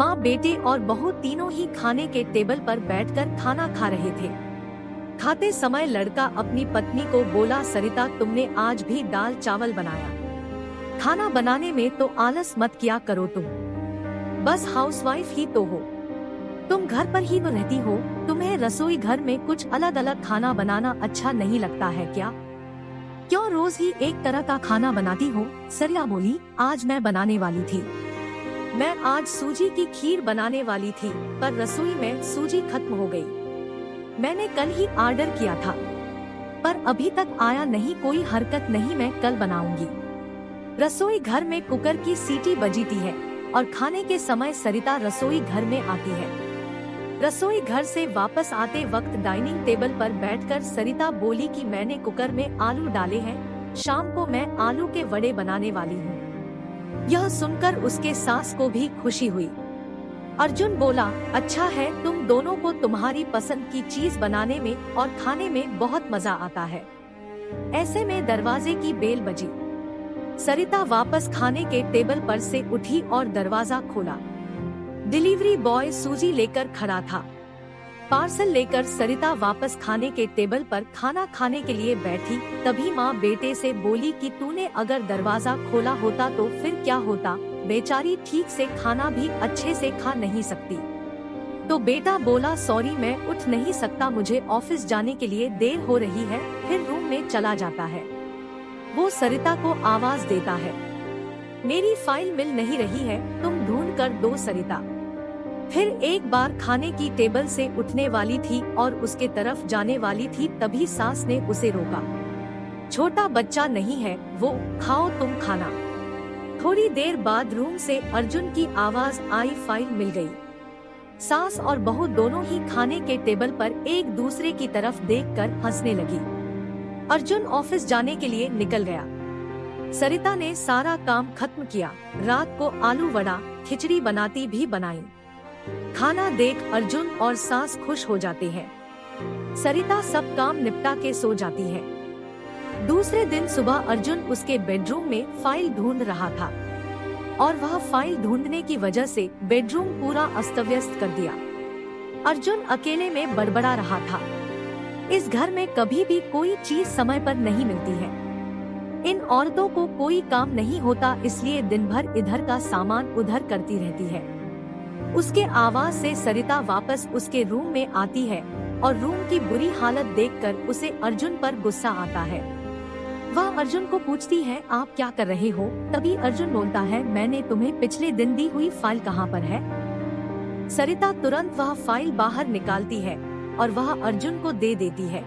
माँ, बेटे और बहू तीनों ही खाने के टेबल पर बैठकर खाना खा रहे थे। खाते समय लड़का अपनी पत्नी को बोला, सरिता, तुमने आज भी दाल चावल बनाया। खाना बनाने में तो आलस मत किया करो, तुम बस हाउसवाइफ ही तो हो। तुम घर पर ही तो रहती हो, तुम्हें रसोई घर में कुछ अलग अलग खाना बनाना अच्छा नहीं लगता है क्या? क्यों रोज ही एक तरह का खाना बनाती हो? सरिता बोली, आज मैं बनाने वाली थी। मैं आज सूजी की खीर बनाने वाली थी, पर रसोई में सूजी खत्म हो गई। मैंने कल ही ऑर्डर किया था, पर अभी तक आया नहीं। कोई हरकत नहीं, मैं कल बनाऊंगी। रसोई घर में कुकर की सीटी बजीती है और खाने के समय सरिता रसोई घर में आती है। रसोई घर से वापस आते वक्त डाइनिंग टेबल पर बैठकर सरिता बोली कि मैंने कुकर में आलू डाले हैं, शाम को मैं आलू के वड़े बनाने वाली हूँ। यह सुनकर उसके सास को भी खुशी हुई। अर्जुन बोला, अच्छा है, तुम दोनों को तुम्हारी पसंद की चीज बनाने में और खाने में बहुत मजा आता है। ऐसे में दरवाजे की बेल बजी। सरिता वापस खाने के टेबल पर से उठी और दरवाजा खोला। डिलीवरी बॉय सूजी लेकर खड़ा था। पार्सल लेकर सरिता वापस खाने के टेबल पर खाना खाने के लिए बैठी। तभी माँ बेटे से बोली कि तूने अगर दरवाजा खोला होता तो फिर क्या होता? बेचारी ठीक से खाना भी अच्छे से खा नहीं सकती। तो बेटा बोला, सॉरी, मैं उठ नहीं सकता, मुझे ऑफिस जाने के लिए देर हो रही है। फिर रूम में चला जाता है। वो सरिता को आवाज देता है, मेरी फाइल मिल नहीं रही है, तुम ढूंढ कर दो सरिता। फिर एक बार खाने की टेबल से उठने वाली थी और उसके तरफ जाने वाली थी, तभी सास ने उसे रोका। छोटा बच्चा नहीं है वो, खाओ तुम खाना। थोड़ी देर बाद रूम से अर्जुन की आवाज आई, फाइल मिल गई। सास और बहू दोनों ही खाने के टेबल पर एक दूसरे की तरफ देखकर हंसने लगी। अर्जुन ऑफिस जाने के लिए निकल गया। सरिता ने सारा काम खत्म किया। रात को आलू वड़ा खिचड़ी बनाती भी बनाई। खाना देख अर्जुन और सास खुश हो जाते हैं। सरिता सब काम निपटा के सो जाती है। दूसरे दिन सुबह अर्जुन उसके बेडरूम में फाइल ढूंढ रहा था और वह फाइल ढूंढने की वजह से बेडरूम पूरा अस्त-व्यस्त कर दिया। अर्जुन अकेले में बड़बड़ा रहा था। इस घर में कभी भी कोई चीज समय पर नहीं मिलती है। इन औरतों को कोई काम नहीं होता, इसलिए दिन भर इधर का सामान उधर करती रहती है। उसके आवाज से सरिता वापस उसके रूम में आती है और रूम की बुरी हालत देखकर उसे अर्जुन पर गुस्सा आता है। वह अर्जुन को पूछती है, आप क्या कर रहे हो? तभी अर्जुन बोलता है, मैंने तुम्हें पिछले दिन दी हुई फाइल कहाँ पर है? सरिता तुरंत वह फाइल बाहर निकालती है और वह अर्जुन को दे देती है।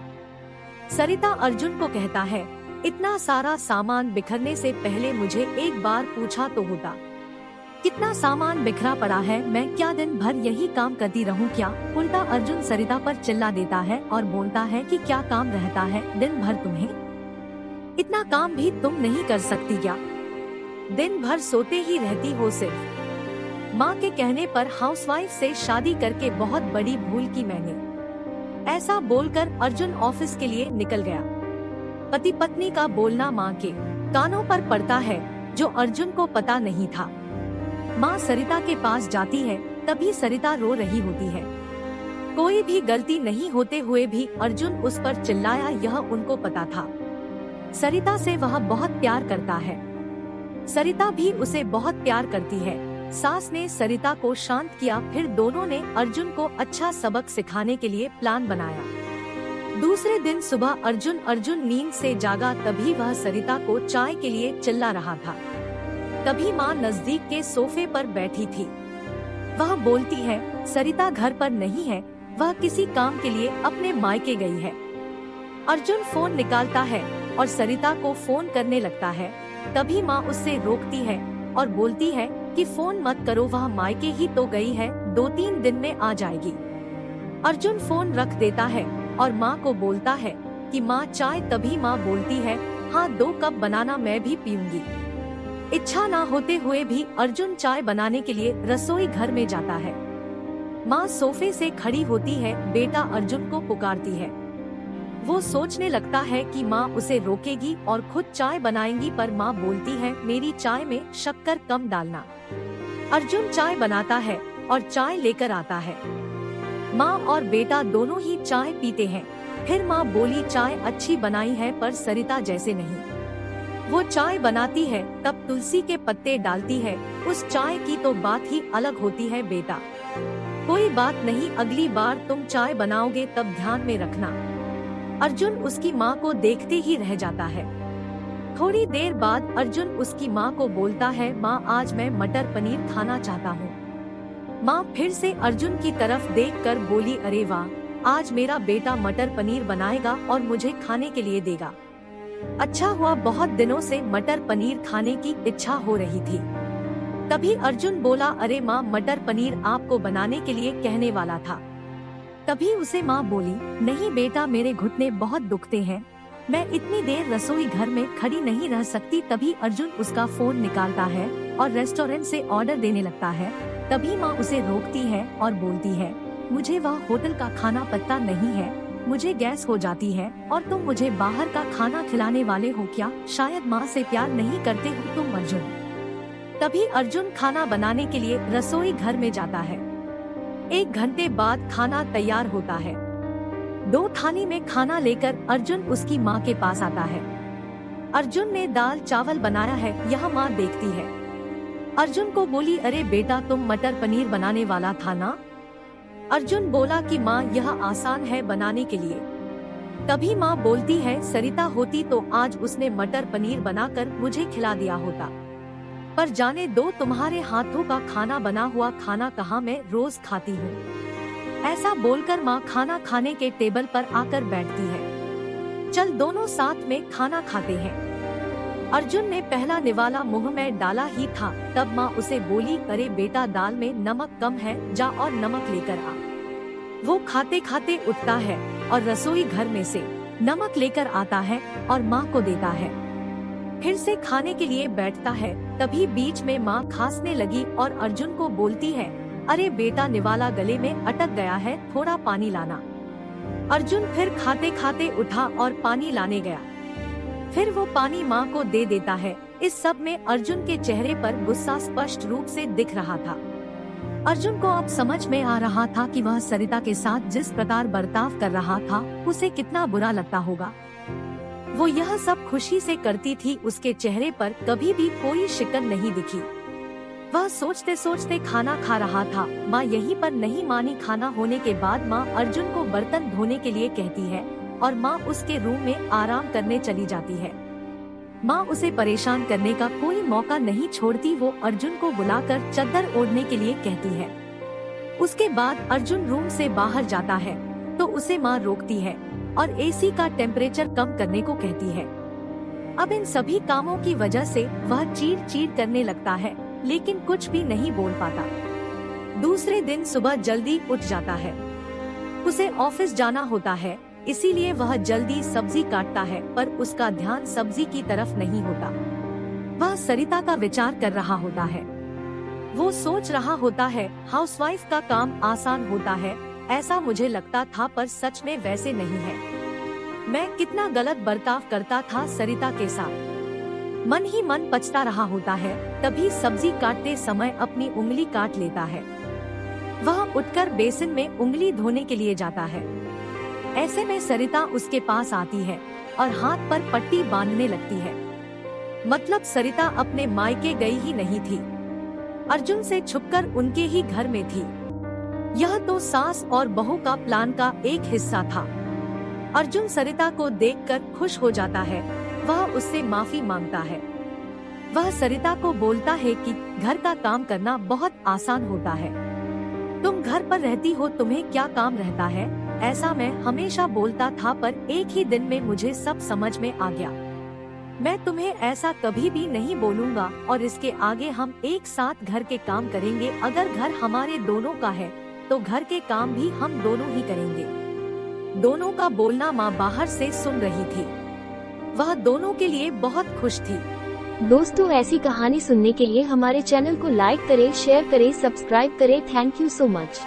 सरिता अर्जुन को कहता है, इतना सारा सामान बिखरने से पहले मुझे एक बार पूछा तो होता। कितना सामान बिखरा पड़ा है, मैं क्या दिन भर यही काम करती रहूं क्या? उल्टा अर्जुन सरिता पर चिल्ला देता है और बोलता है कि क्या काम रहता है दिन भर तुम्हें? इतना काम भी तुम नहीं कर सकती क्या? दिन भर सोते ही रहती हो सिर्फ। माँ के कहने पर हाउसवाइफ से शादी करके बहुत बड़ी भूल की मैंने। ऐसा बोलकर अर्जुन ऑफिस के लिए निकल गया। पति पत्नी का बोलना माँ के कानों पर पड़ता है, जो अर्जुन को पता नहीं था। माँ सरिता के पास जाती है, तभी सरिता रो रही होती है। कोई भी गलती नहीं होते हुए भी अर्जुन उस पर चिल्लाया, यह उनको पता था। सरिता से वह बहुत प्यार करता है। सरिता भी उसे बहुत प्यार करती है। सास ने सरिता को शांत किया, फिर दोनों ने अर्जुन को अच्छा सबक सिखाने के लिए प्लान बनाया। दूसरे दिन सुबह अर्जुन नींद से जागा, तभी वह सरिता को चाय के लिए चिल्ला रहा था। तभी माँ नजदीक के सोफे पर बैठी थी। वह बोलती है, सरिता घर पर नहीं है, वह किसी काम के लिए अपने मायके गई है। अर्जुन फोन निकालता है और सरिता को फोन करने लगता है। तभी माँ उससे रोकती है और बोलती है कि फोन मत करो, वह मायके ही तो गई है, 2-3 दिन में आ जाएगी। अर्जुन फोन रख देता है और माँ को बोलता है कि माँ चाय। तभी माँ बोलती है, हाँ 2 कप बनाना, मैं भी पीऊंगी। इच्छा ना होते हुए भी अर्जुन चाय बनाने के लिए रसोई घर में जाता है। माँ सोफे से खड़ी होती है, बेटा अर्जुन को पुकारती है। वो सोचने लगता है कि माँ उसे रोकेगी और खुद चाय बनाएंगी, पर माँ बोलती है, मेरी चाय में शक्कर कम डालना। अर्जुन चाय बनाता है और चाय लेकर आता है। माँ और बेटा दोनों ही चाय पीते हैं। फिर माँ बोली, चाय अच्छी बनाई है पर सरिता जैसे नहीं। वो चाय बनाती है तब तुलसी के पत्ते डालती है, उस चाय की तो बात ही अलग होती है बेटा। कोई बात नहीं, अगली बार तुम चाय बनाओगे तब ध्यान में रखना। अर्जुन उसकी माँ को देखते ही रह जाता है। थोड़ी देर बाद अर्जुन उसकी माँ को बोलता है, माँ आज मैं मटर पनीर खाना चाहता हूँ। माँ फिर से अर्जुन की तरफ देखकर बोली, अरे वाह, आज मेरा बेटा मटर पनीर बनाएगा और मुझे खाने के लिए देगा। अच्छा हुआ, बहुत दिनों से मटर पनीर खाने की इच्छा हो रही थी। तभी अर्जुन बोला, अरे माँ, मटर पनीर आपको बनाने के लिए कहने वाला था। तभी उसे माँ बोली, नहीं बेटा, मेरे घुटने बहुत दुखते हैं, मैं इतनी देर रसोई घर में खड़ी नहीं रह सकती। तभी अर्जुन उसका फोन निकालता है और रेस्टोरेंट से ऑर्डर देने लगता है। तभी माँ उसे रोकती है और बोलती है, मुझे वह होटल का खाना पता नहीं है, मुझे गैस हो जाती है और तुम मुझे बाहर का खाना खिलाने वाले हो क्या? शायद माँ से प्यार नहीं करते हो तुम अर्जुन। तभी अर्जुन खाना बनाने के लिए रसोई घर में जाता है। 1 घंटे बाद खाना तैयार होता है। 2 थाली में खाना लेकर अर्जुन उसकी माँ के पास आता है। अर्जुन ने दाल चावल बनाया है, यह माँ देखती है। अर्जुन को बोली, अरे बेटा, तुम मटर पनीर बनाने वाला था ना? अर्जुन बोला कि माँ, यह आसान है बनाने के लिए। तभी माँ बोलती है, सरिता होती तो आज उसने मटर पनीर बनाकर मुझे खिला दिया होता, पर जाने दो, तुम्हारे हाथों का खाना बना हुआ खाना कहाँ मैं रोज खाती हूँ। ऐसा बोलकर माँ खाना खाने के टेबल पर आकर बैठती है। चल दोनों साथ में खाना खाते हैं। अर्जुन ने पहला निवाला मुंह में डाला ही था, तब माँ उसे बोली, अरे बेटा, दाल में नमक कम है, जा और नमक लेकर आ। वो खाते खाते उठता है और रसोई घर में से नमक लेकर आता है और माँ को देता है। फिर से खाने के लिए बैठता है। तभी बीच में माँ खांसने लगी और अर्जुन को बोलती है, अरे बेटा, निवाला गले में अटक गया है, थोड़ा पानी लाना। अर्जुन फिर खाते खाते उठा और पानी लाने गया। फिर वो पानी माँ को दे देता है। इस सब में अर्जुन के चेहरे पर गुस्सा स्पष्ट रूप से दिख रहा था। अर्जुन को अब समझ में आ रहा था कि वह सरिता के साथ जिस प्रकार बर्ताव कर रहा था, उसे कितना बुरा लगता होगा। वो यह सब खुशी से करती थी, उसके चेहरे पर कभी भी कोई शिकन नहीं दिखी। वह सोचते सोचते खाना खा रहा था। माँ यहीं पर नहीं मानी। खाना होने के बाद माँ अर्जुन को बर्तन धोने के लिए कहती है और माँ उसके रूम में आराम करने चली जाती है। माँ उसे परेशान करने का कोई मौका नहीं छोड़ती। वो अर्जुन को बुलाकर चादर ओढ़ने के लिए कहती है। उसके बाद अर्जुन रूम से बाहर जाता है तो उसे माँ रोकती है और एसी का टेम्परेचर कम करने को कहती है। अब इन सभी कामों की वजह से वह चीड़ चीड़ करने लगता है, लेकिन कुछ भी नहीं बोल पाता। दूसरे दिन सुबह जल्दी उठ जाता है। उसे ऑफिस जाना होता है, इसीलिए वह जल्दी सब्जी काटता है, पर उसका ध्यान सब्जी की तरफ नहीं होता। वह सरिता का विचार कर रहा होता है। वो सोच रहा होता है, हाउसवाइफ का काम आसान होता है, ऐसा मुझे लगता था, पर सच में वैसे नहीं है। मैं कितना गलत बर्ताव करता था सरिता के साथ। मन ही मन पछता रहा होता है। तभी सब्जी काटते समय अपनी उंगली काट लेता है। वह उठकर बेसिन में उंगली धोने के लिए जाता है। ऐसे में सरिता उसके पास आती है और हाथ पर पट्टी बांधने लगती है। मतलब सरिता अपने मायके गई ही नहीं थी, अर्जुन से छुपकर उनके ही घर में थी। यह तो सास और बहू का प्लान का एक हिस्सा था। अर्जुन सरिता को देखकर खुश हो जाता है। वह उससे माफी मांगता है। वह सरिता को बोलता है कि घर का काम करना बहुत आसान होता है। तुम घर पर रहती हो, तुम्हें क्या काम रहता है, ऐसा मैं हमेशा बोलता था, पर एक ही दिन में मुझे सब समझ में आ गया। मैं तुम्हें ऐसा कभी भी नहीं बोलूँगा और इसके आगे हम एक साथ घर के काम करेंगे। अगर घर हमारे दोनों का है तो घर के काम भी हम दोनों ही करेंगे। दोनों का बोलना माँ बाहर से सुन रही थी। वह दोनों के लिए बहुत खुश थी। दोस्तों, ऐसी कहानी सुनने के लिए हमारे चैनल को लाइक करें, शेयर करें, सब्सक्राइब करें। Thank you so much.